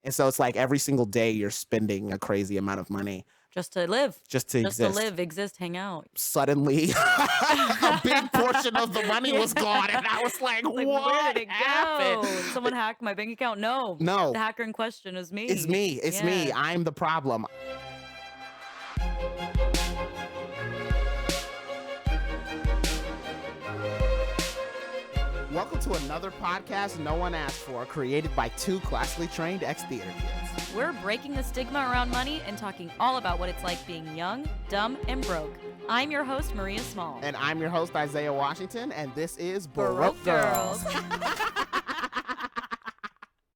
And so it's like every single day you're spending a crazy amount of money Just to live. just to Just to exist. live, exist, hang out. Suddenly, a big portion of the money was gone, and I was like, Like, what where did it happened? go? Did someone hack my bank account? No. No. The hacker in question is me. It's me. It's me. Yeah. I'm the problem. Welcome to another podcast no one asked for, created by two classically trained ex-theater kids. We're breaking the stigma around money and talking all about what it's like being young, dumb, and broke. I'm your host, Maria Small. And I'm your host, Isaiah Washington, and this is Baroque Baroque Girls. Girls.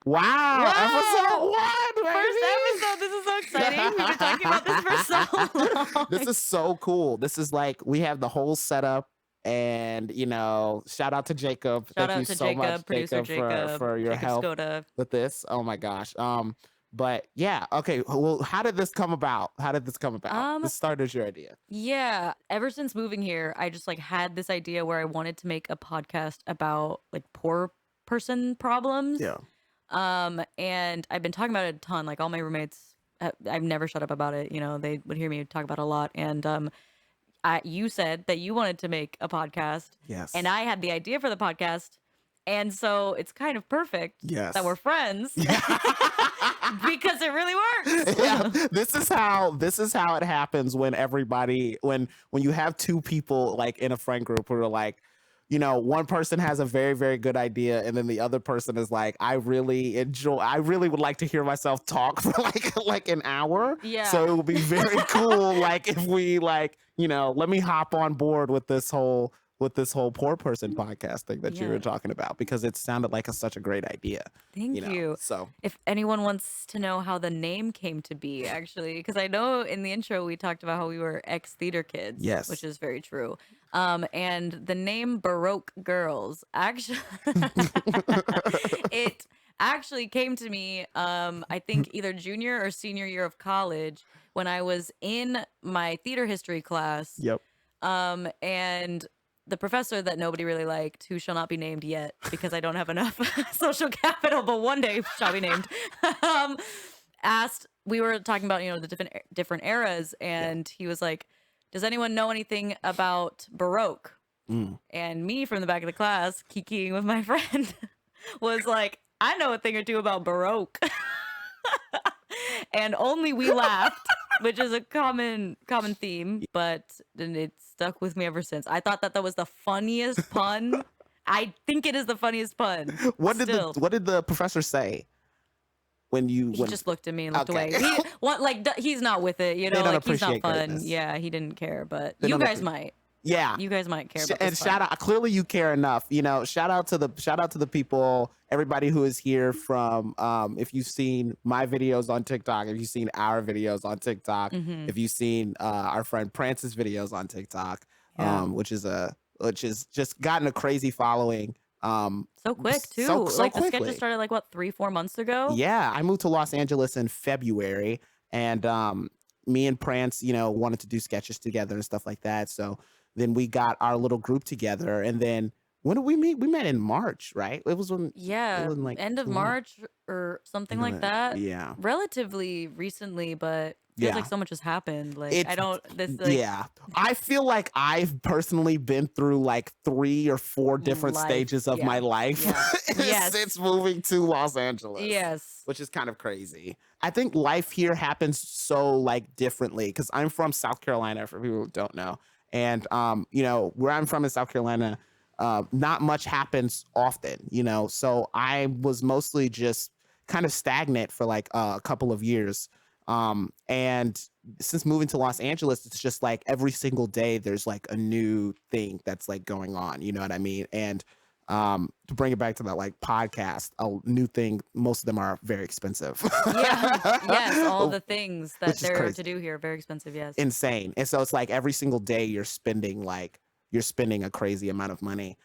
Wow, Whoa! episode 1, baby! First episode. This is so exciting. We've been talking about this for so long. This is so cool. This is like, we have the whole setup. And, you know, shout out to Jacob. Shout out Thank to you so Jacob, much, producer Jacob, for your Jacob help Skoda. with this. Oh my gosh. But yeah, okay. Well, how did this come about? This started as your idea. Yeah, ever since moving here, I just like had this idea where I wanted to make a podcast about like poor person problems. Yeah. And I've been talking about it a ton. Like all my roommates, I've never shut up about it. You know, they would hear me talk about it a lot. And you said that you wanted to make a podcast. Yes. And I had the idea for the podcast. And so it's kind of perfect that we're friends because it really works. Yeah. This is how it happens when when you have two people like in a friend group who are like, you know, one person has a very, very good idea, and then the other person is like, I really would like to hear myself talk for like an hour. Yeah. So it would be very cool, like if we like, you know, let me hop on board with this whole poor person podcast thing that you were talking about, because it sounded like such a great idea. Thank you. So if anyone wants to know how the name came to be, actually, because I know in the intro we talked about how we were ex-theater kids. Yes. Which is very true. And the name Baroque Girls actually it actually came to me I think either junior or senior year of college when I was in my theater history class. Yep. And the professor that nobody really liked, who shall not be named yet because I don't have enough social capital, but one day shall be named, asked, we were talking about, you know, the different eras, and he was like, does anyone know anything about Baroque? And me from the back of the class, kikiing with my friend, was like, I know a thing or two about Baroque. And only we laughed, which is a common theme, but then it stuck with me ever since. I thought that was the funniest pun. I think it is the funniest pun. What did the professor say when you? He just looked at me and looked away. He's not with it, you know. Like he's not fun. Greatness. Yeah, he didn't care, but you guys might. Yeah, you guys might care. And shout out, clearly you care enough. You know, shout out to the people, everybody who is here from. If you've seen my videos on TikTok, if you've seen our videos on TikTok, if you've seen our friend Prance's videos on TikTok, which is just gotten a crazy following. So quick too. So like quickly. the sketches started like what 3-4 months ago. Yeah, I moved to Los Angeles in February, and me and Prance, you know, wanted to do sketches together and stuff like that. So then we got our little group together, and then when did we meet? We met in March, right? It was when like end of March or something like that. Yeah, relatively recently, but feels like so much has happened. Like I feel like I've personally been through like 3 or 4 different stages of my life since moving to Los Angeles. Yes, which is kind of crazy. I think life here happens so like differently because I'm from South Carolina, for people who don't know. And, you know, where I'm from in South Carolina, not much happens often, you know, so I was mostly just kind of stagnant for like a couple of years. And since moving to Los Angeles, it's just like every single day there's like a new thing that's like going on, you know what I mean? And to bring it back to that like podcast, a new thing, most of them are very expensive. Yes, all the things that there are to do here are very expensive. Yes, insane. And so it's like every single day you're spending a crazy amount of money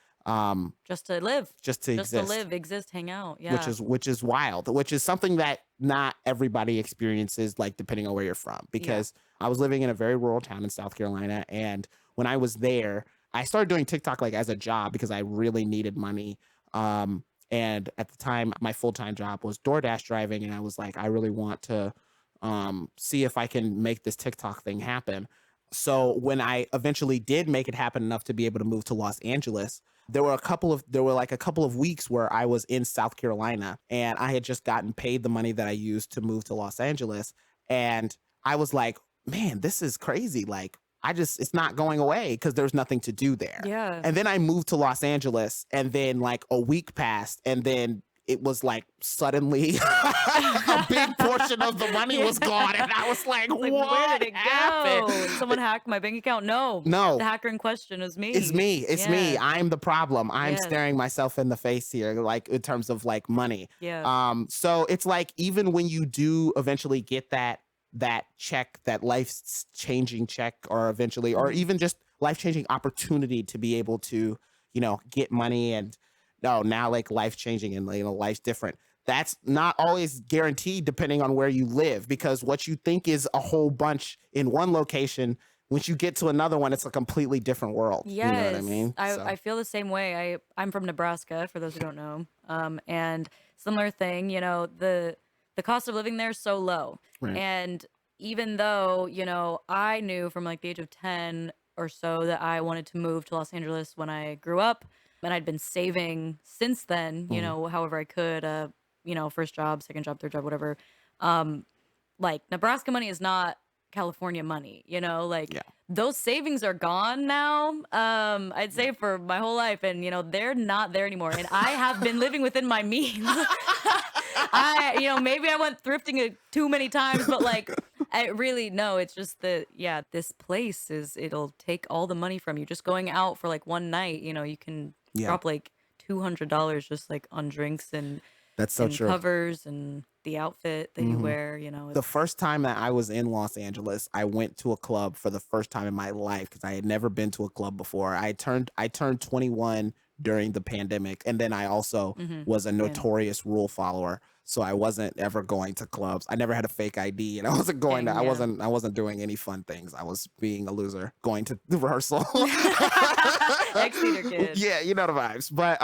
just to live, just to live, exist, hang out. Yeah, which is wild, which is something that not everybody experiences, like depending on where you're from, because I was living in a very rural town in South Carolina, and when I was there, I started doing TikTok like as a job because I really needed money. And at the time, my full-time job was DoorDash driving. And I was like, I really want to see if I can make this TikTok thing happen. So when I eventually did make it happen enough to be able to move to Los Angeles, there were like a couple of weeks where I was in South Carolina and I had just gotten paid the money that I used to move to Los Angeles. And I was like, man, this is crazy. Like, it's not going away because there's nothing to do there. Yeah. And then I moved to Los Angeles, and then like a week passed, and then it was like suddenly a big portion of the money was gone. And I was like, Like, what where did it happened? go? Someone hacked my bank account? No. No. The hacker in question is me. It's me. It's me. Yeah. I'm the problem. I'm Yes. staring myself in the face here, like in terms of like money. Yeah. So it's like even when you do eventually get that check, that life changing check, or eventually, or even just life changing opportunity to be able to, get money and now like life changing and life's different. That's not always guaranteed depending on where you live, because what you think is a whole bunch in one location, once you get to another one, it's a completely different world. Yes. You know what I mean? I feel the same way. I'm from Nebraska, for those who don't know. And similar thing, the cost of living there is so low. Right. And even though, I knew from like the age of 10 or so that I wanted to move to Los Angeles when I grew up, and I'd been saving since then, however I could, first job, second job, third job, whatever. Like Nebraska money is not California money, like Yeah. those savings are gone now. I'd say for my whole life, and they're not there anymore. And I have been living within my means. Maybe I went thrifting too many times, but like, I really no, it's just this place it'll take all the money from you. Just going out for like one night, you can Yeah. drop like $200 just like on drinks and That's so true. covers and the outfit that you wear, The first time that I was in Los Angeles, I went to a club for the first time in my life because I had never been to a club before. I turned 21 during the pandemic, and then I also was a notorious rule follower, so I wasn't ever going to clubs. I never had a fake ID, and I wasn't going to. Dang, yeah. I wasn't doing any fun things. I was being a loser, going to the rehearsal. Ex-theater kid. Yeah, you know the vibes. But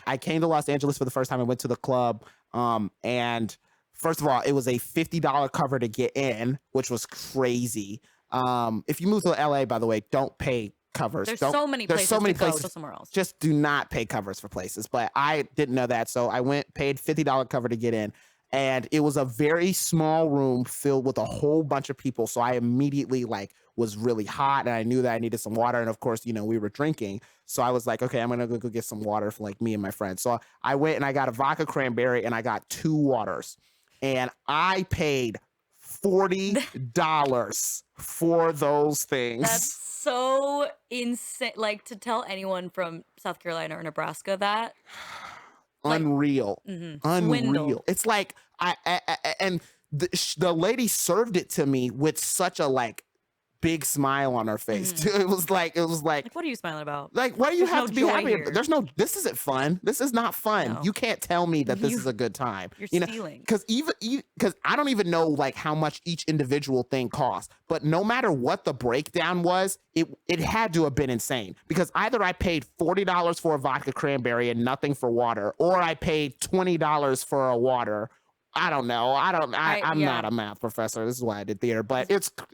I came to Los Angeles for the first time. I went to the club, and first of all, it was a $50 cover to get in, which was crazy. If you move to LA, by the way, don't pay covers. There's so many places to go somewhere else. Just do not pay covers for places. But I didn't know that, so I paid $50 cover to get in. And it was a very small room filled with a whole bunch of people. So I immediately was really hot, and I knew that I needed some water. And of course, we were drinking. So I was like, okay, I'm going to go get some water for me and my friends. So I went and I got a vodka cranberry, and I got 2 waters. And I paid $40 for those things. That's so insane. Like, to tell anyone from South Carolina or Nebraska that. Unreal. Unreal. Swindle. It's like and the lady served it to me with such a big smile on her face too. It was like Like, what are you smiling about? why do you There's have no to be joy happy? here. This isn't fun. This is not fun. No. You can't tell me that this is a good time. You're stealing. Because I don't even know how much each individual thing costs. But no matter what the breakdown was, it had to have been insane. Because either I paid $40 for a vodka cranberry and nothing for water, or I paid $20 for a water. I don't know. I'm not a math professor. This is why I did theater. But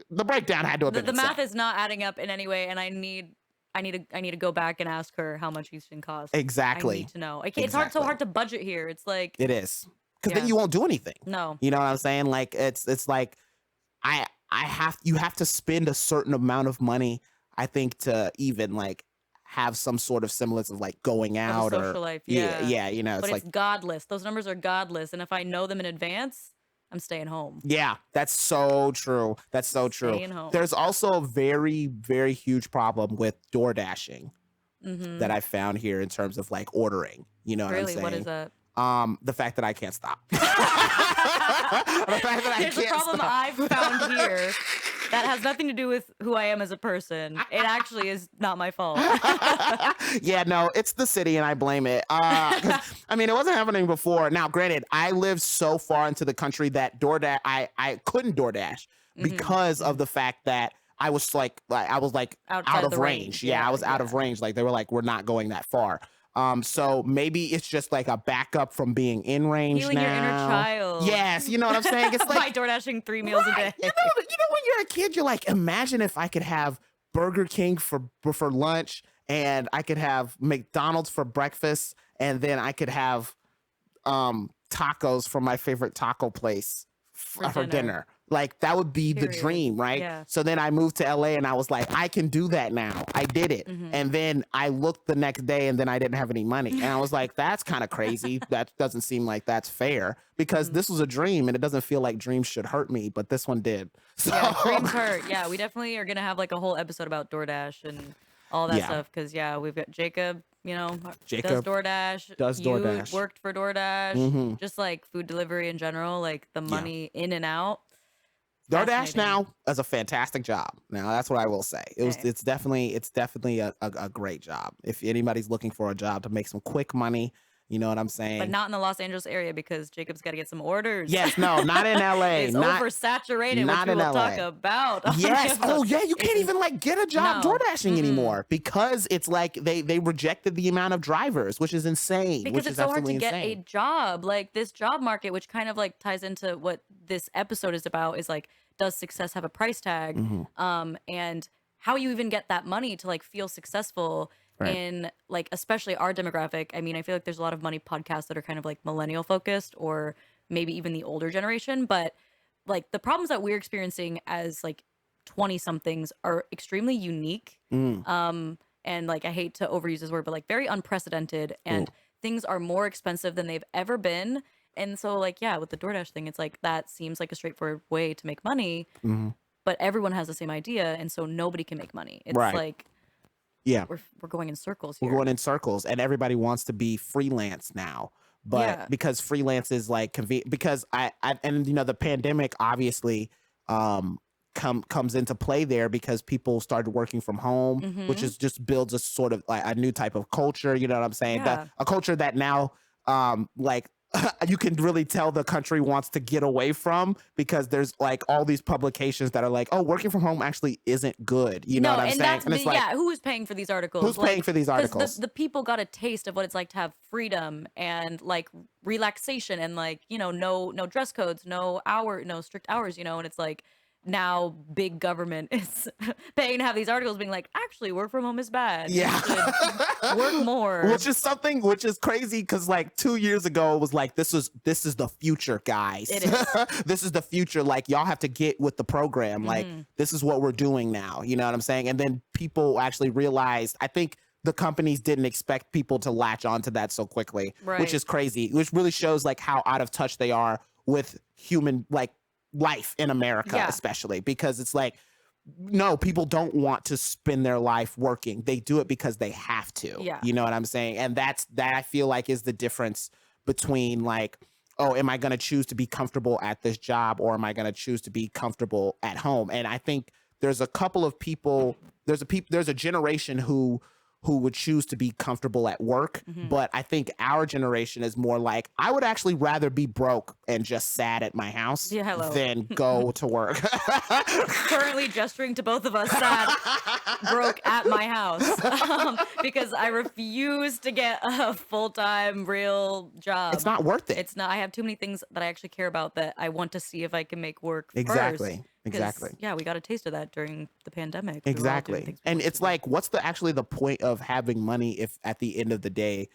the breakdown had to have been The math insane. is not adding up in any way, and I need to go back and ask her how much each thing costs. Exactly. I need to know. It's so hard to budget here. It's like It is. Because then Yeah. you won't do anything. no. You know what I'm saying? It's like you have to spend a certain amount of money, I think, to even have some sort of semblance of going Of a out or social life, yeah, yeah. it's But like it's godless. Those numbers are godless, and if I know them in advance, I'm staying home. yeah, that's so true. That's so true. Staying home. There's also a very, very huge problem with door dashing that I found here in terms of ordering. You know what I'm Really, saying? what is that? The fact that I can't stop. The fact that I Here's the can't problem stop. I've found here that has nothing to do with who I am as a person. It actually is not my fault. Yeah, no, it's the city, and I blame it. 'Cause, I mean, it wasn't happening before. Now, granted, I live so far into the country that DoorDash, I couldn't DoorDash because of the fact that I was out Outside of the range. range. Yeah, I was out Yeah. of range. They were like, we're not going that far. So maybe it's just like a backup from being in range Healing your inner now. child Yes, you know what I'm saying? It's by like DoorDashing 3 meals a right. day. You know when you're a kid, you're like, imagine if I could have Burger King for lunch, and I could have McDonald's for breakfast, and then I could have tacos from my favorite taco place for dinner. Like that would be the Period. dream, right? Yeah. So then I moved to LA and I was like, I can do that now. I did it. And then I looked the next day and then I didn't have any money. And I was like, that's kind of crazy. That doesn't seem like that's fair because this was a dream and it doesn't feel like dreams should hurt me, but this one did. So Yeah, dreams hurt. Yeah, we definitely are gonna have like a whole episode about DoorDash and all that Yeah. stuff because we've got Jacob, does Jacob DoorDash. does You DoorDash. worked for DoorDash. Mhm. Just like food delivery in general, like the money in and out. DoorDash Fascinating. now is a fantastic job. Now that's what I will say. Hey. It's definitely a great job. If anybody's looking for a job to make some quick money, you know what I'm saying? But not in the Los Angeles area because Jacob's got to get some orders. Yes, no, not in LA. It's not oversaturated, not which we in will talk LA. about. on the Yes. Oh, episode. yeah. You can't even like get a job No. DoorDashing anymore because it's like they rejected the amount of drivers, which is insane. Because which it's is so hard to absolutely get insane. a job. Like this job market, which kind of like ties into what this episode is about, is like, does success have a price tag? And how you even get that money to like feel successful Right. in like especially our demographic. I mean, I feel like there's a lot of money podcasts that are kind of like millennial focused or maybe even the older generation, but like the problems that we're experiencing as like 20 somethings are extremely unique. And like I hate to overuse this word, but like very unprecedented and things are more expensive than they've ever been. And so like with the DoorDash thing, it's like that seems like a straightforward way to make money, but everyone has the same idea and so nobody can make money. It's Right. like Yeah. we're going in circles We're here. going in circles and everybody wants to be freelance now. But Yeah. because freelance is like because I and the pandemic obviously comes into play there because people started working from home, which is just builds a sort of like a new type of culture, you know what I'm saying? Yeah. A culture that now like you can really tell the country wants to get away from because there's like all these publications that are like, oh, working from home actually isn't good. You know what I'm and saying? that's And it's like, who is paying for these articles? who's paying for these 'cause articles? The people got a taste of what it's like to have freedom and like relaxation and like no dress codes, no strict hours, and it's like now big government is paying to have these articles being like, actually work from home is bad. You Yeah. should work more. Which is crazy because like 2 years ago it was like this is the future, guys. It is. This is the future. Like y'all have to get with the program. Like this is what we're doing now. You know what I'm saying? And then people actually realized, I think the companies didn't expect people to latch onto that so quickly, Right. which is crazy, which really shows like how out of touch they are with human like life in America, Yeah. especially because it's like, no, people don't want to spend their life working. They do it because they have to. Yeah. You know what I'm saying? And that I feel like is the difference between like, oh, am I going to choose to be comfortable at this job or am I going to choose to be comfortable at home? And I think there's a couple of people, there's a generation who would choose to be comfortable at work. But I think our generation is more like, I would actually rather be broke and just sad at my house Yeah, hello. than go to work. Currently gesturing to both of us sad broke at my house because I refuse to get a full-time real job. It's not worth it. It's not. I have too many things that I actually care about that I want to see if I can make work Exactly. first. 'Cause, Exactly. Yeah, we got a taste of that during the pandemic. We were all doing Exactly. things we And wanted it's to do. like, what's the point of having money if at the end of the day,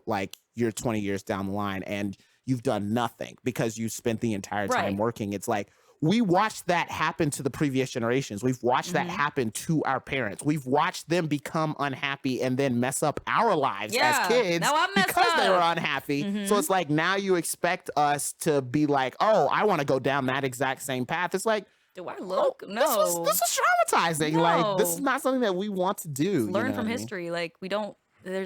like you're 20 years down the line and you've done nothing because you spent the entire time Right. working? It's like, we watched that happen to the previous generations. We've watched that happen to our parents. We've watched them become unhappy and then mess up our lives Yeah. as kids Now I'm messed because they were up. unhappy. So it's like now you expect us to be like, oh, I want to go down that exact same path. It's like, Do I look? oh, No. this was traumatizing. Like this is No. not something that we want to do. you Learn know from what I mean? history. Like we don't. There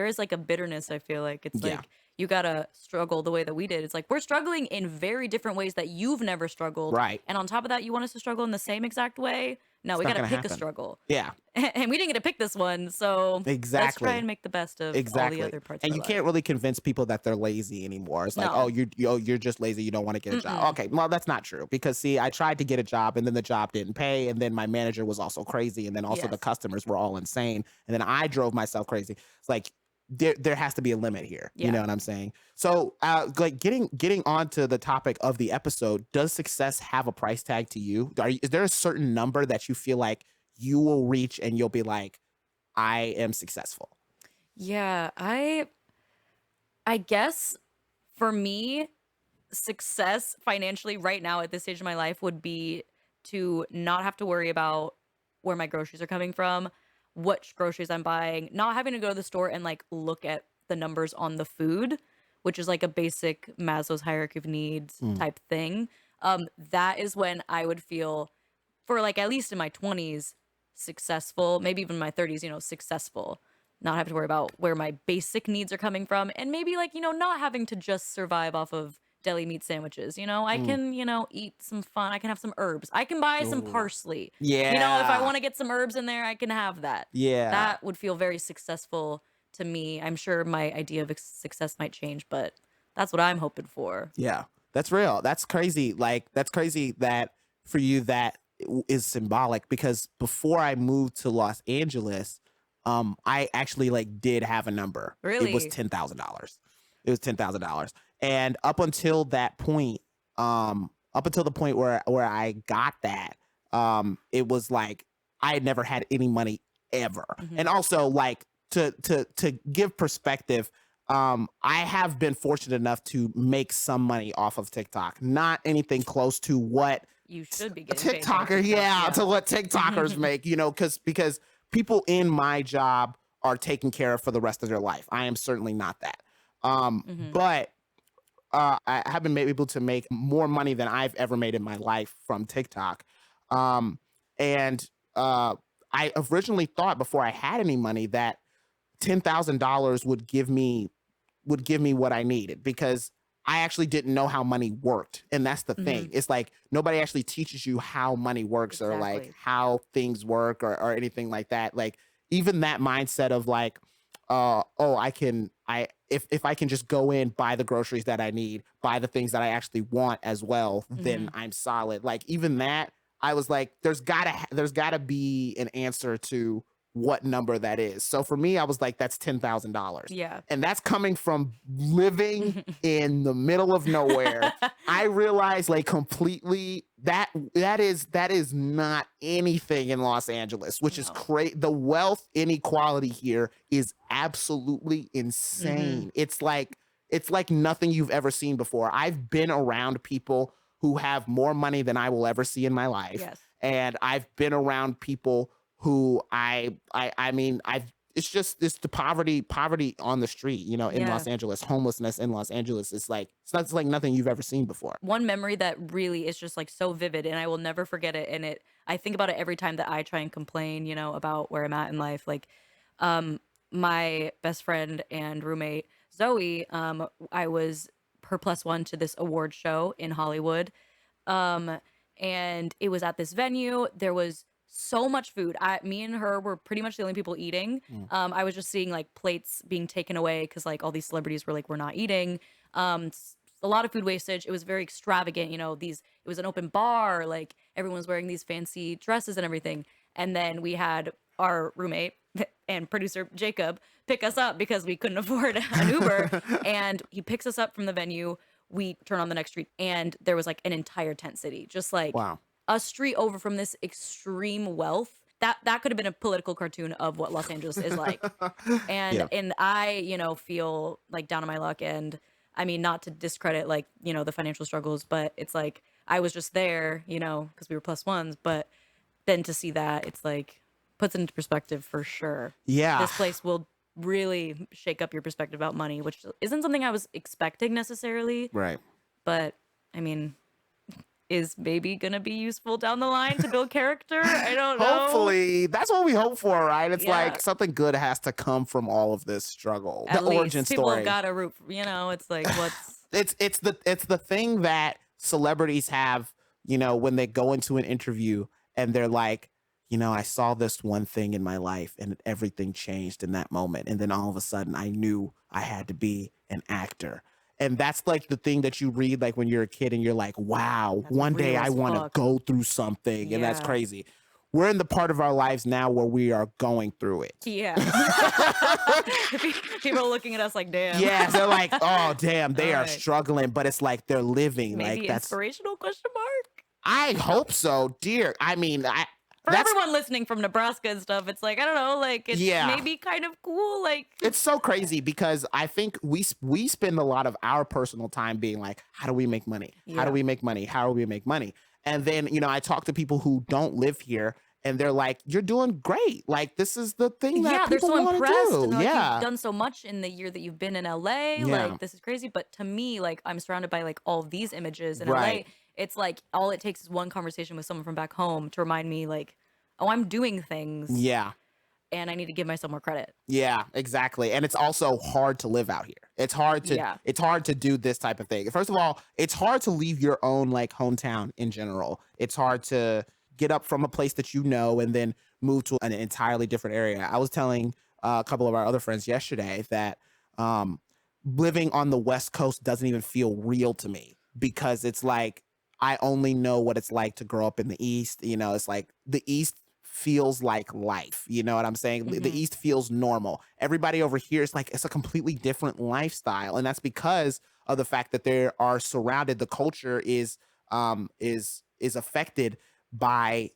is like a bitterness. I feel like it's Yeah. like you gotta struggle the way that we did. It's like we're struggling in very different ways that you've never struggled. Right. And on top of that, you want us to struggle in the same exact way? No, we not gotta gonna pick happen. a struggle. Yeah, And we didn't get to pick this one, so let's exactly. try and make the best of all Exactly. the other parts And of you our can't life. really convince people that they're lazy anymore. It's like, No. oh, you're just lazy. You don't want to get a job. Mm-mm. Okay, well, that's not true because see, I tried to get a job and then the job didn't pay, and then my manager was also crazy, and then also the Yes. customers were all insane, and then I drove myself crazy. It's like there has to be a limit here. You Yeah. know what I'm saying? So, like getting onto the topic of the episode, does success have a price tag to you? Is there a certain number that you feel like you will reach and you'll be like, I am successful? Yeah, I guess for me, success financially right now at this stage of my life would be to not have to worry about where my groceries are coming from, which groceries I'm buying, not having to go to the store and like look at the numbers on the food, which is like a basic Maslow's hierarchy of needs Mm. type thing. That is when I would feel, for like at least in my 20s, successful, maybe even my 30s, successful. Not have to worry about where my basic needs are coming from. And maybe like, not having to just survive off of deli meat sandwiches. I Mm. can, eat some fun. I can have some herbs. I can buy some Ooh. parsley. If I Yeah. want to get some herbs in there, I can have that. Yeah. That would feel very successful to me. I'm sure my idea of success might change, but that's what I'm hoping for. Yeah. That's real. That's crazy. Like, that's crazy that for you that is symbolic, because before I moved to Los Angeles, I actually like did have a number. It was Really? $10,000. It was $10,000. And up until the point where I got that, it was like I had never had any money ever. Hmm. And also, like, to give perspective, I have been fortunate enough to make some money off of TikTok. Not anything close to what You should be a getting paid from TikToker, TikTok. yeah, Yeah. to what TikTokers make, because people in my job are taken care of for the rest of their life. I am certainly not that. Hmm. But I have been able to make more money than I've ever made in my life from TikTok. Um, and I originally thought, before I had any money, that $10,000 would give me what I needed, because I actually didn't know how money worked. And that's the Hmm. thing. It's like nobody actually teaches you how money works, or like Exactly. how things work, or anything like that. Like, even that mindset of like, oh, if I can just go in, buy the groceries that I need, buy the things that I actually want as well, then Hmm. I'm solid. Like, even that, I was like, there's gotta be an answer to what number that is. So for me, I was like, that's $10,000. Yeah. And that's coming from living in the middle of nowhere. I realized, like, completely that is not anything in Los Angeles, which is No. crazy. The wealth inequality here is absolutely Hmm. insane. It's like nothing you've ever seen before. I've been around people who have more money than I will ever see in my life, Yes. and I've been around people who I've it's the poverty on the street, in Yeah. Los Angeles. Homelessness in Los Angeles is like, it's like nothing you've ever seen before. One memory that really is just like so vivid and I will never forget it. And I think about it every time that I try and complain, about where I'm at in life. Like, um, my best friend and roommate, Zoe, I was her plus one to this award show in Hollywood. Um, and it was at this venue. There was so much food. Me and her were pretty much the only people eating. Mm. I was just seeing like plates being taken away because like all these celebrities were like, we're not eating. A lot of food wastage. It was very extravagant. It was an open bar. Like everyone was wearing these fancy dresses and everything. And then we had our roommate and producer Jacob pick us up because we couldn't afford an Uber. And he picks us up from the venue. We turn on the next street and there was like an entire tent city, just like Wow. a street over from this extreme wealth. That could have been a political cartoon of what Los Angeles is like. And Yeah. and I, feel like down on my luck. And I mean, not to discredit like, the financial struggles, but it's like I was just there, because we were plus ones. But then to see that, it's like puts it into perspective for sure. Yeah. This place will really shake up your perspective about money, which isn't something I was expecting necessarily, Right. but I mean, is maybe gonna be useful down the line to build character. I don't know. Hopefully, that's what we hope for, right? It's Yeah, like something good has to come from all of this struggle. The at origin least people have story. got a root. It's like what's. It's the thing that celebrities have, when they go into an interview and they're like, I saw this one thing in my life and everything changed in that moment. And then all of a sudden I knew I had to be an actor. And that's like the thing that you read, like when you're a kid and you're like, wow, That's one day real I as want to fuck. go through something. And that's Yeah. crazy. we're in the part of our lives now where we are going through it. Yeah. People are looking at us like, damn. Yeah, they're like, oh damn, they All are right. struggling, but it's like they're living. Maybe Like that's, inspirational question mark? I hope so, dear. I mean, For that's everyone listening from Nebraska and stuff, it's like, I don't know, like it's Yeah. maybe kind of cool. Like it's so crazy because I think we spend a lot of our personal time being like, how do we make money? How Yeah. do we make money? How do we make money? And then, you know, I talk to people who don't live here and they're like, you're doing great. Like, this is the thing that yeah, they're people so want to impressed. do. And they're like, Yeah. you've done so much in the year that you've been in LA. Yeah. Like, this is crazy. But to me, like, I'm surrounded by like all these images in Right. LA. It's like all it takes is one conversation with someone from back home to remind me, like, oh, I'm doing things Yeah. and I need to give myself more credit. Yeah, exactly. And it's also hard to live out here. It's hard to Yeah. it's hard to do this type of thing. First of all, it's hard to leave your own like hometown in general. It's hard to get up from a place that you know and then move to an entirely different area. I was telling a couple of our other friends yesterday that living on the West Coast doesn't even feel real to me because it's like I only know what it's like to grow up in the East. You know, it's like the East feels like life. You know what I'm saying? The Mhm. East feels normal. Everybody over here is like, it's a completely different lifestyle. And that's because of the fact that they are surrounded. The culture is affected by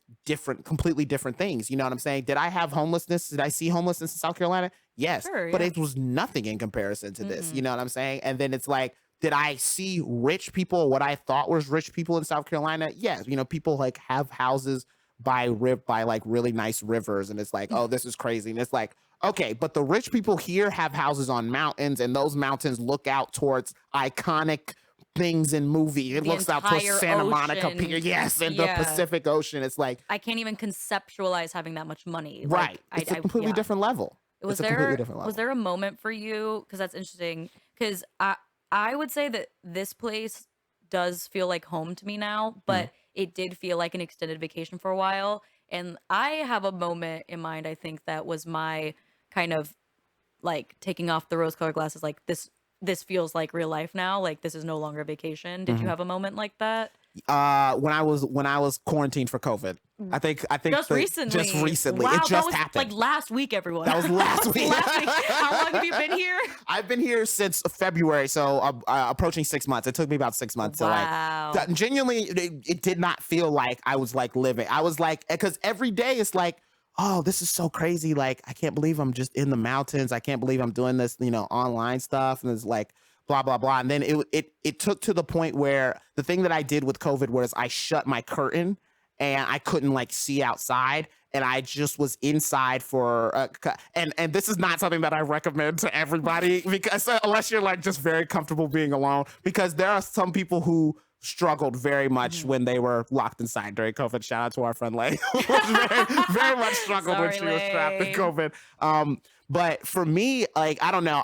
completely different things. You know what I'm saying? Did I have homelessness? Did I see homelessness in South Carolina? Yes. Sure, But yeah. it was nothing in comparison to this. You Mhm. know what I'm saying? And then it's like, did I see rich people, what I thought was rich people in South Carolina? Yes. You know, people like have houses by like really nice rivers. And it's like, oh, this is crazy. And it's like, okay, but the rich people here have houses on mountains and those mountains look out towards iconic things in movies. It The looks out towards entire Santa Monica ocean. Pier. Yes, and Yeah. the Pacific Ocean. It's like, I can't even conceptualize having that much money. right. Like, It's a completely yeah. different level. Was It's a completely there different level. was there a moment for you? Because that's interesting. Because I would say that this place does feel like home to me now, but it did feel like an extended vacation for a while. And I have a moment in mind, I think, that was my kind of like taking off the rose-colored glasses. Like this feels like real life now. Like this is no longer vacation. Did you have a moment like that? When I was quarantined for COVID. I think Just recently. Just recently. Wow, It that just was happened. like last week, everyone. That was last week. Last week. How long have you been here? I've been here since February, so approaching 6 months. It took me about 6 months Wow. to like. Genuinely, it did not feel like I was like living. I was like, because every day it's like, oh, this is so crazy. Like, I can't believe I'm just in the mountains. I can't believe I'm doing this, you know, online stuff, and it's like blah blah blah. And then it took to the point where the thing that I did with COVID was I shut my curtain and I couldn't like see outside. And I just was inside for, and this is not something that I recommend to everybody because unless you're like just very comfortable being alone, because there are some people who struggled very much when they were locked inside during COVID. Shout out to our friend Lay, who was very much struggled when Sorry, she was trapped in Lay. COVID. But for me, like, I don't know,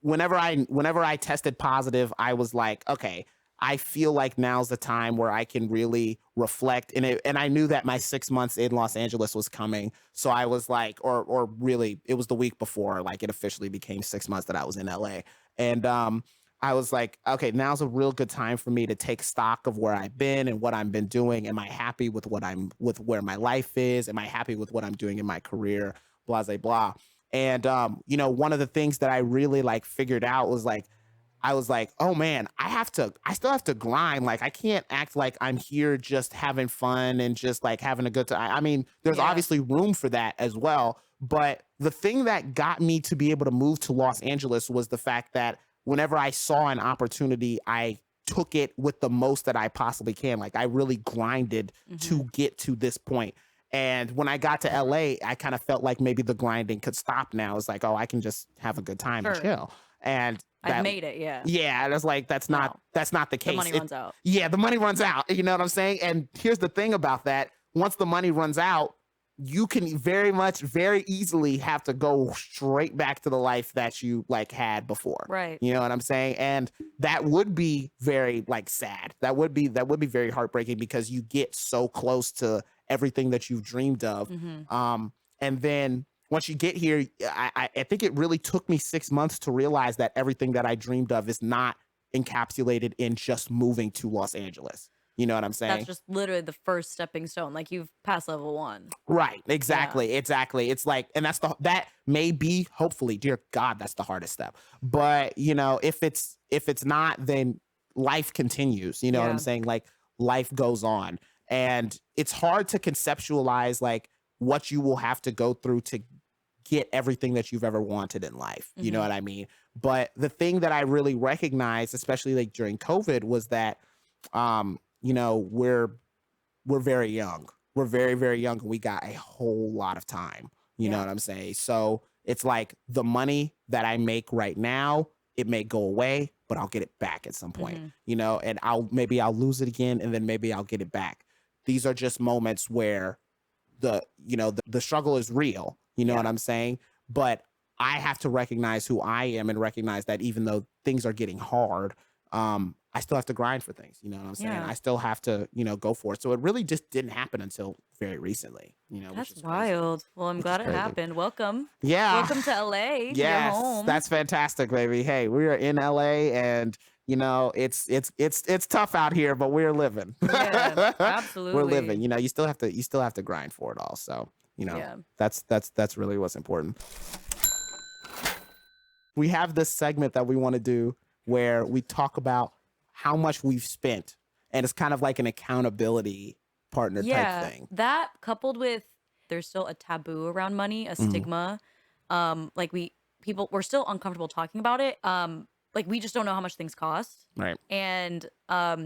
whenever I tested positive, I was like, okay, I feel like now's the time where I can really reflect. And I knew that my 6 months in Los Angeles was coming. So I was like, or really, it was the week before, like it officially became 6 months that I was in LA. And I was like, okay, now's a real good time for me to take stock of where I've been and what I've been doing. Am I happy with with where my life is? Am I happy with what I'm doing in my career? Blah, blah, blah. And, you know, one of the things that I really like figured out was like, I was like, oh man, I still have to grind. Like, I can't act like I'm here just having fun and just like having a good time. I mean, there's Yeah. obviously room for that as well. But the thing that got me to be able to move to Los Angeles was the fact that whenever I saw an opportunity, I took it with the most that I possibly can. Like, I really grinded to get to this point. And when I got to LA, I kind of felt like maybe the grinding could stop now. It's like, oh, I can just have a good time and Sure. chill. And I've made it, yeah. yeah, and it's like that's not the case. The money runs out. Yeah, the money runs out. You know what I'm saying? And here's the thing about that: once the money runs out, you can very easily have to go straight back to the life that you like had before. Right. You know what I'm saying? And that would be very like sad. That would be very heartbreaking because you get so close to everything that you've dreamed of. And then once you get here, I think it really took me 6 months to realize that everything that I dreamed of is not encapsulated in just moving to Los Angeles. You know what I'm That's saying? just literally the first stepping stone. Like you've passed level 1. Right. Yeah. Exactly. It's like, and that may be, hopefully, dear God, that's the hardest step. But, if it's not, then life continues. You know what I'm Yeah. saying? Like life goes on. And it's hard to conceptualize like what you will have to go through to get everything that you've ever wanted in life. You know Mhm. what I mean? But the thing that I really recognized, especially like during COVID, was that we're very young. We're very, very young, and we got a whole lot of time. You know Yeah. what I'm saying? So it's like the money that I make right now, it may go away, but I'll get it back at some point, Mhm. and I'll lose it again, and then maybe I'll get it back. These are just moments where the struggle is real. You know what Yeah. I'm saying? But I have to recognize who I am and recognize that even though things are getting hard, I still have to grind for things. You know what I'm saying? Yeah. I still have to, go for it. So it really just didn't happen until very recently, which That's is crazy. wild. Well, I'm Which is glad it crazy. happened. Welcome. Yeah. Welcome to LA, your Yes, home. that's fantastic, baby. Hey, we are in LA, and it's tough out here, but we're living. Yeah, We're living. absolutely. You still have to grind for it all. So, Yeah. that's really what's important. We have this segment that we want to do where we talk about how much we've spent, and it's kind of like an accountability partner type Yeah. thing. That coupled with there's still a taboo around money, a Mhm. stigma. Like we're still uncomfortable talking about it. Like we just don't know how much things cost. Right. And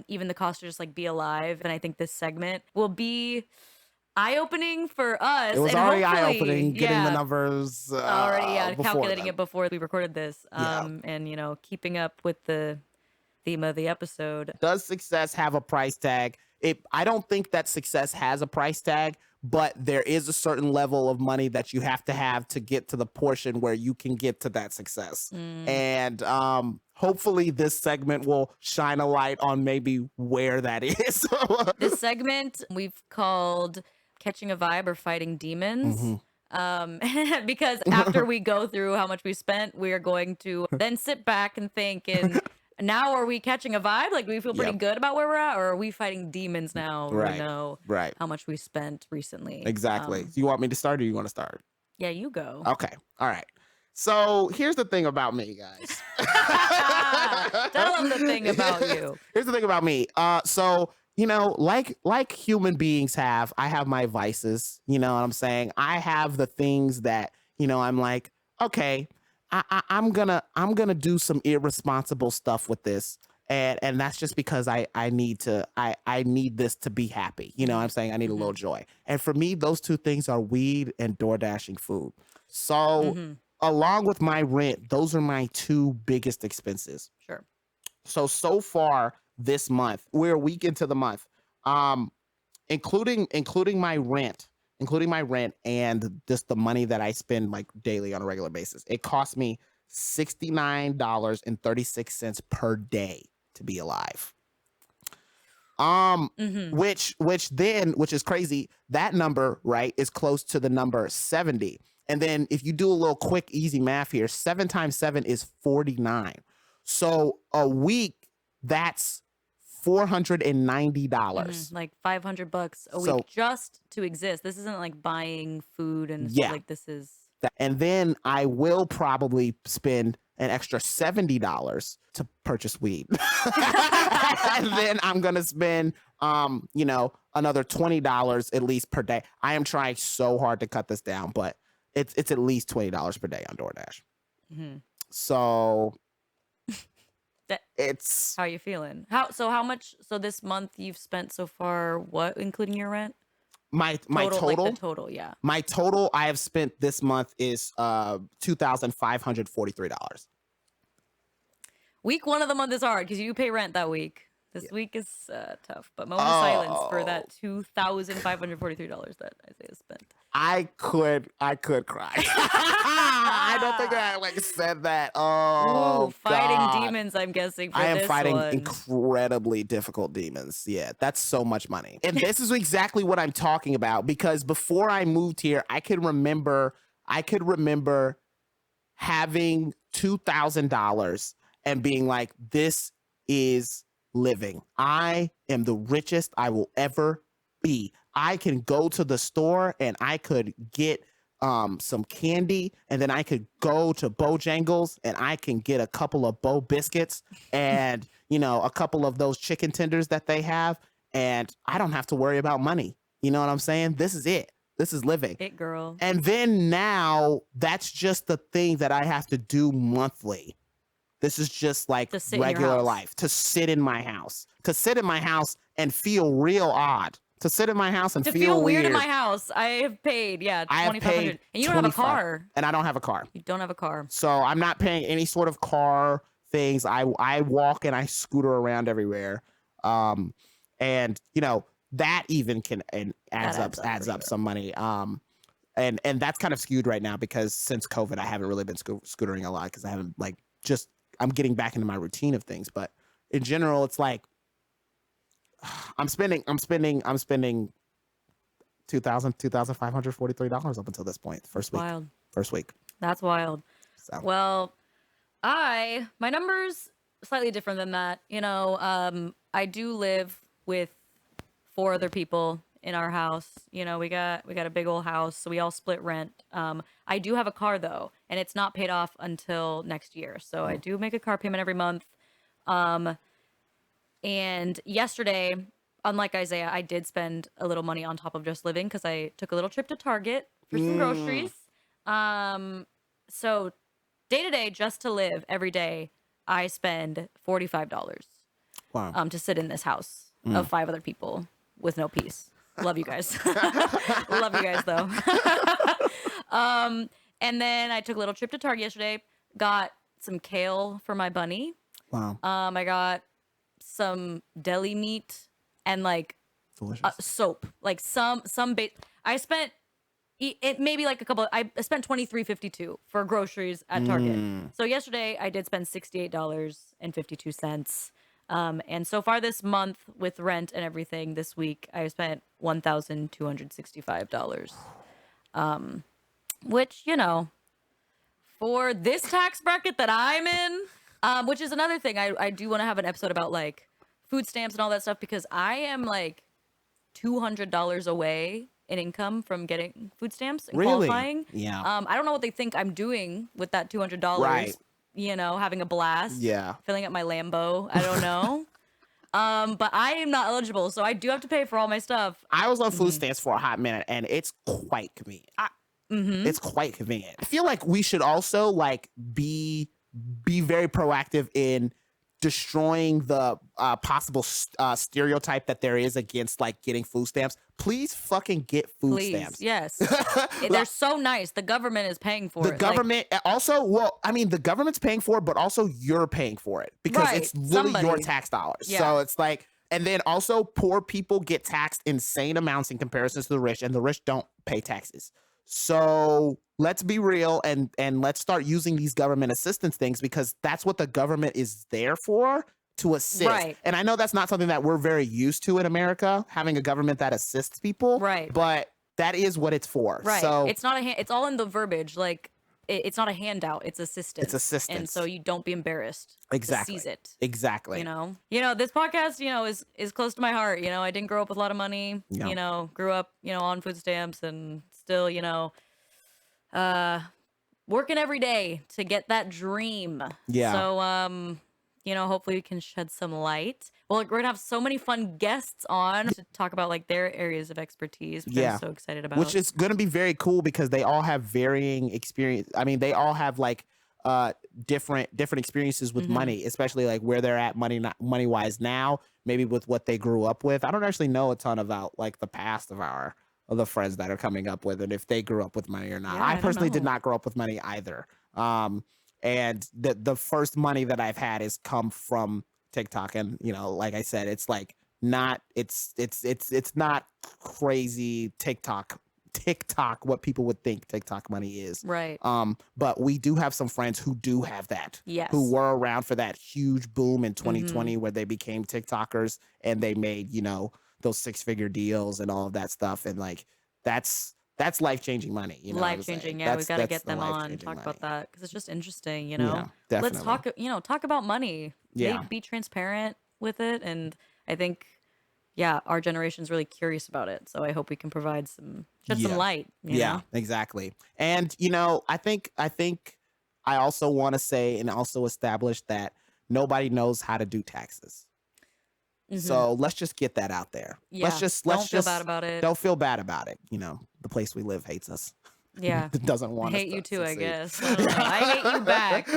even the cost to just like be alive. And I think this segment will be eye-opening for It us was and already hopefully, getting the yeah, numbers already, yeah, before calculating then. it before we recorded this. Yeah. And keeping up with the theme of the episode. Does success have a price tag? I don't think that success has a price tag, but there is a certain level of money that you have to get to the portion where you can get to that success. Mm. And hopefully this segment will shine a light on maybe where that is. This segment we've called Catching a Vibe or Fighting Demons. Mhm. Because after we go through how much we spent, we are going to then sit back and think, and now are we catching a vibe? Like, do we feel pretty Yep. good about where we're at? Or are we fighting demons now when we Right. know Right. how much we spent recently? Exactly. So you want me to start, or you want to start? Yeah, you go. Okay. All right. So here's the thing about me, guys. Tell them the thing about you. Here's the thing about me. So like human beings have, I have my vices. You know what I'm saying? I have the things that I'm like, okay, I'm gonna do some irresponsible stuff with this. And that's just because I need this to be happy. You know what I'm saying? I need a little joy. And for me, those two things are weed and door dashing food. So Mm-hmm. along with my rent, those are my two biggest expenses. Sure. So far this month, we're a week into the month, um, including my rent and just the money that I spend like daily on a regular basis. It costs me $69.36 per day to be alive. Mm-hmm. Which is crazy. That number, right, is close to the number 70. And then if you do a little quick, easy math here, 7 times 7 is 49. So a week, that's $490. Like $500 a So week just to exist. This isn't like buying food and stuff. yeah, Like this is and then I will probably spend an extra $70 to purchase weed. And then I'm gonna spend another $20 at least per day. I am trying so hard to cut this down, but it's at least $20 per day on DoorDash. mm-hmm. So That, it's how are you feeling? How much? So this month you've spent so far, what, including your rent? my Total, like total. the total, yeah. My total I have spent this month is $2,543. Week 1 of the month is hard because you pay rent that week. This Yeah. week is tough. But moment of silence for Oh, that $2,543 that Isaiah spent. I could cry. I don't think I like said that. Oh, Ooh, fighting God. demons, I'm guessing, for I am this fighting one. incredibly difficult demons. Yeah, that's so much money. And this is exactly what I'm talking about, because before I moved here, I could remember having $2,000 and being like, this is living. I am the richest I will ever be. I can go to the store and I could get some candy, and then I could go to Bojangles and I can get a couple of Bo biscuits and, a couple of those chicken tenders that they have, and I don't have to worry about money. You know what I'm saying? This is it. This is living. It girl. And then now that's just the thing that I have to do monthly. This is just like regular life. To sit in my house. To sit in my house and feel real odd. To sit in my house and feel weird in my house. I have paid, $2,500. And you don't have a car. And I don't have a car. You don't have a car. So I'm not paying any sort of car things. I walk and I scooter around everywhere. And that even can adds up some money. And that's kind of skewed right now because since COVID, I haven't really been scootering a lot because I haven't I'm getting back into my routine of things. But in general, it's like I'm spending $2,543 up until this point. First week. That's wild. So. Well, my number's slightly different than that. I do live with 4 other people in our house. We got a big old house, so we all split rent. I do have a car though, and it's not paid off until next year. So I do make a car payment every month. And yesterday, unlike Isaiah, I did spend a little money on top of just living because I took a little trip to Target for some groceries. So day to day, just to live every day, I spend $45. Wow. To sit in this house of 5 other people with no peace. Love you guys. Love you guys though. And then I took a little trip to Target yesterday, got some kale for my bunny. Wow. I got some deli meat and soap, I spent maybe like a couple. I spent $23.52 for groceries at Target. So yesterday I did spend $68.52. And so far this month with rent and everything this week, I spent $1,265. Which, for this tax bracket that I'm in, which is another thing. I do want to have an episode about like food stamps and all that stuff because I am like $200 away in income from getting food stamps and qualifying. Yeah. I don't know what they think I'm doing with that $200. Right. Having a blast. Yeah. Filling up my Lambo. I don't know. But I am not eligible, so I do have to pay for all my stuff. I was on food stamps for a hot minute, and it's quite convenient. It's quite convenient. I feel like we should also be very proactive in destroying the possible stereotype that there is against getting food stamps. Please fucking get food stamps. Yes. They're so nice. The government is paying for it. The government also, the government's paying for it, but also you're paying for it because it's literally your tax dollars. Yeah. So it's and then also poor people get taxed insane amounts in comparison to the rich, and the rich don't pay taxes. So let's be real and let's start using these government assistance things because that's what the government is there for, to assist. Right. And I know that's not something that we're very used to in America, having a government that assists people. Right. But that is what it's for. Right. So it's not it's all in the verbiage. It's not a handout. It's assistance. It's assistance. And so you don't be embarrassed. Exactly. To seize it. Exactly. This podcast, is close to my heart. I didn't grow up with a lot of money. Yeah. Grew up, on food stamps and still, working every day to get that dream. Yeah. So, hopefully we can shed some light. Well, we're gonna have so many fun guests on to talk about their areas of expertise, which I'm so excited about. Which is gonna be very cool because they all have varying experience. I mean, they all have different experiences with money, especially where they're at money wise now, maybe with what they grew up with. I don't actually know a ton about the past of the friends that are coming up with and if they grew up with money or not. Yeah, I personally did not grow up with money either. And the first money that I've had has come from TikTok, and like I said, it's not crazy TikTok what people would think TikTok money is. Right. But we do have some friends who do have that. Yes. Who were around for that huge boom in 2020 where they became TikTokers and they made, those 6-figure deals and all of that stuff. And that's life-changing money. Life-changing. Yeah, we got to get them on and talk about that because it's just interesting, Yeah, definitely. Let's talk about money. Yeah. Be transparent. with it. And I think, yeah, our generation's really curious about it. So I hope we can provide shed some Yeah. light, you Yeah, know? exactly. And I think I also want to say and also establish that nobody knows how to do taxes. Hmm. So let's just get that out there. Yeah. Let's Don't feel just bad about it. don't feel bad about it. The place we live hates us. Yeah. It doesn't I want us hate to you too, I succeed. guess. I don't know. I hate you back.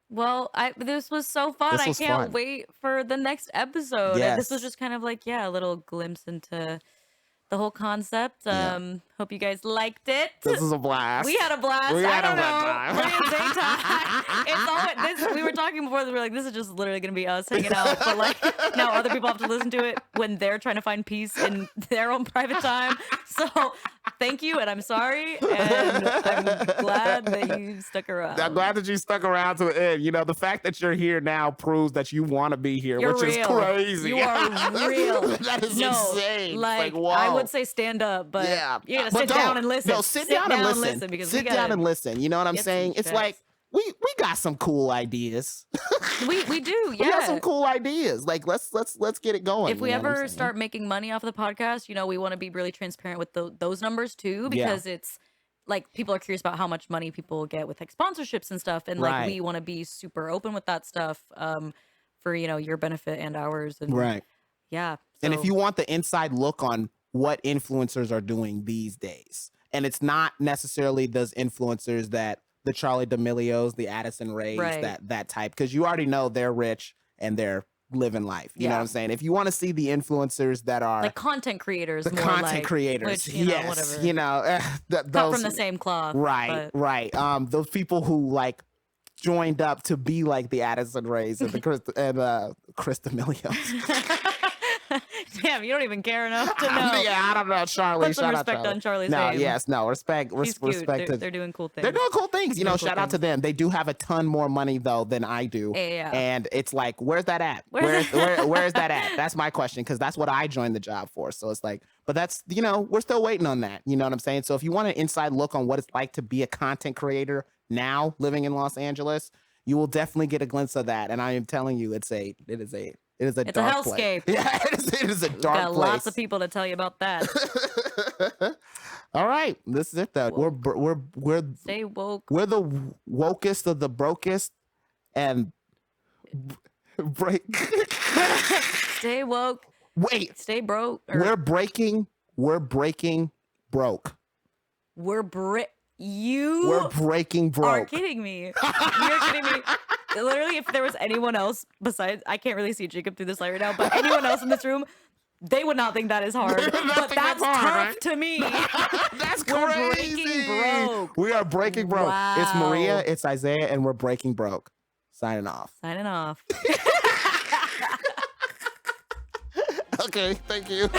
Well, this was so fun. This I was can't fun. wait for the next episode. This was Yes. just kind of like, yeah, a little glimpse into the whole concept. Yeah. Hope you guys liked it. This is a blast. We had a blast. We I had a don't good know. time. We're in same time. It's all this. We were talking before. We were like, this is just literally gonna be us hanging out. But like now, other people have to listen to it when they're trying to find peace in their own private time. So thank you, and I'm sorry, and I'm glad that you stuck around. I'm glad that you stuck around to the end. The fact that you're here now proves that you want to be here, You're which real. is crazy. You are real. That is No, insane. Like whoa. I would say stand up, but Yeah. you gotta But sit down and listen. No, sit down and listen. because Sit we gotta, down and listen. You know what I'm get some saying? It's checks. like we got some cool ideas. we do, yeah. We got some cool ideas. Like let's get it going. If we you know what I'm ever saying? start making money off of the podcast, we want to be really transparent with those numbers too, because it's like people are curious about how much money people get with like sponsorships and stuff, and like Right. we want to be super open with that stuff for your benefit and ours, and Right. yeah. And if so- you want the inside look on what influencers are doing these days, and it's not necessarily those influencers that the Charlie D'Amelios, the Addison Rays, Right. that type, because you already know they're rich and they're living life. You know Yeah. what I'm saying? If you want to see the influencers that are like content creators, the more content like, creators, which, yes, whatever. th- Cut from those the same cloth, right, but- right. Those people who like joined up to be like the Addison Rays and the Chris D'Amelios. Damn, you don't even care enough to know. Yeah, I don't know, Charlie. Put some Shout out respect Charlie. on Charlie's no, name. yes, no, respect, He's cute. respect. They're doing cool things. They're doing cool things. Doing cool Shout out to things. them. They do have a ton more money though than I do. Yeah. And it's like, where's that at? Where's Where's that at? That's my question, because that's what I joined the job for. So it's like, but that's we're still waiting on that. You know what I'm saying? So if you want an inside look on what it's like to be a content creator now living in Los Angeles, you will definitely get a glimpse of that. And I am telling you, it is a It's a dark place. hellscape. Yeah, it is a We've dark got place. lots of people to tell you about that. All right, this is it though. We're Stay woke. we're the wokest of the brokest, and break. Stay woke. Wait, Stay broke. Or we're breaking broke. we're We're you breaking are broke. kidding me. You're kidding me. Literally, if there was anyone else besides, I can't really see Jacob through this light right now, but anyone else in this room, they would not think that is hard. They would not But think that's that's tough hard, right? to me. That's We're crazy. breaking broke. We are breaking broke. It's Maria, Wow. it's Isaiah, and we're breaking broke. Signing off. Signing off. Okay, thank you.